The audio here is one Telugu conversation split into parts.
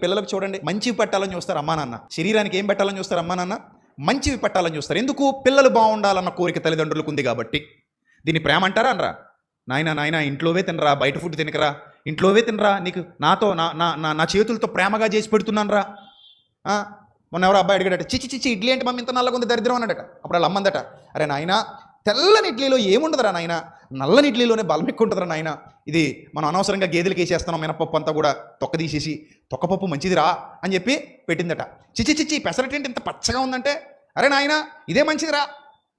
పిల్లలకు చూడండి, మంచివి పెట్టాలని చూస్తారు అమ్మా నాన్న. శరీరానికి ఏం పెట్టాలని చూస్తారు అమ్మా నాన్న? మంచివి పెట్టాలని చూస్తారు. ఎందుకు? పిల్లలు బాగుండాలన్న కోరిక తల్లిదండ్రులకు ఉంది కాబట్టి. దీన్ని ప్రేమ అంటారా అనరా? నాయన నాయన ఇంట్లోవే తినరా, బయట ఫుడ్ తినకరా, ఇంట్లోవే తినరా, నీకు నాతో నా నా నా చేతులతో ప్రేమగా చేసి పెడుతున్నాను రా. మొన్న ఎవరో అబ్బాయి అడిగాడట, చిచ్చి చిచ్చి ఇడ్లీ అంటే మమ్మీ ఇంత నల్లగా ఉంది దరిద్రం అన్నాడట. అప్పుడు వాళ్ళ అమ్మందట, అరే నాయన తెల్లని ఇడ్లీలో ఏముండదురా నాయన, నల్లని ఇడ్లీలోనే బలం ఎక్కువ ఉంటుందిరా నాయన. ఇది మనం అనవసరంగా గేదెలకి వేసేస్తున్నాం మినపప్పు అంతా కూడా తొక్క తీసేసి, తొక్కపప్పు మంచిదిరా అని చెప్పి పెట్టిందట. చిచ్చి చిచ్చి పెసరటేంటి ఇంత పచ్చగా ఉందంటే, అరే నాయన ఇదే మంచిదిరా,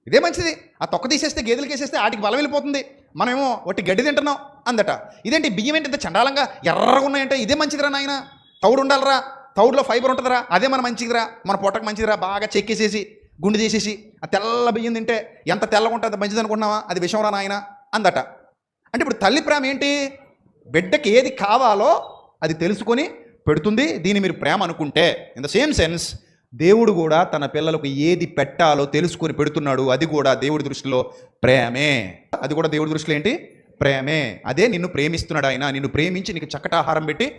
ఇదే మంచిది, ఆ తొక్క తీసేస్తే గేదెలకి వేసేస్తే వాటికి బలం వెళ్ళిపోతుంది, మనమేమో ఒట్టి గడ్డి తింటున్నాం అందట. ఇదేంటి బియ్యం ఏంటి ఇంత చండాలంగా ఎర్రగా ఉన్నాయంటే, ఇదే మంచిదిరా నాయన, తౌడు ఉండాలరా, తౌడులో ఫైబర్ ఉంటుందిరా, అదే మన మంచిదిరా, మన పొట్టకు మంచిదిరా, బాగా చెక్కేసేసి గుండు చేసేసి ఆ తెల్ల బియ్యం తింటే ఎంత తెల్లగా ఉంటుంది మంచిది అనుకుంటున్నావా, అది విషంరా నాయన అందట. అంటే ఇప్పుడు తల్లి ప్రేమ ఏంటి? బిడ్డకి ఏది కావాలో అది తెలుసుకొని పెడుతుంది. దీన్ని మీరు ప్రేమ అనుకుంటే, ఇన్ ద సేమ్ సెన్స్ దేవుడు కూడా తన పిల్లలకు ఏది పెట్టాలో తెలుసుకొని పెడుతున్నాడు. అది కూడా దేవుడి దృష్టిలో ప్రేమే. అది కూడా దేవుడి దృష్టిలో ఏంటి? ప్రేమే. అదే నిన్ను ప్రేమిస్తున్నాడు ఆయన. నిన్ను ప్రేమించి నీకు చక్కటాహారం పెట్టి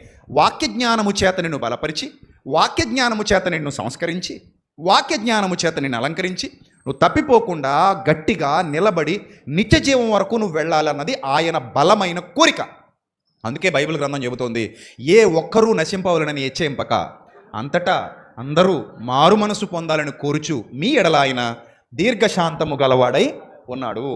వాక్య జ్ఞానము చేత నిన్ను బలపరిచి, వాక్య జ్ఞానము చేత నిన్ను సంస్కరించి, వాక్య జ్ఞానము చేత నిన్ను అలంకరించి, నువ్వు తప్పిపోకుండా గట్టిగా నిలబడి నిత్య జీవం వరకు నువ్వు వెళ్ళాలన్నది ఆయన బలమైన కోరిక. అందుకే బైబిల్ గ్రంథం చెబుతోంది, ఏ ఒక్కరూ నశింపవలనని హెచ్చరింపక అంతటా అందరూ మారు మనసు పొందాలని కోరుచు మీ ఎడల ఆయన దీర్ఘశాంతము గలవాడై ఉన్నాడు.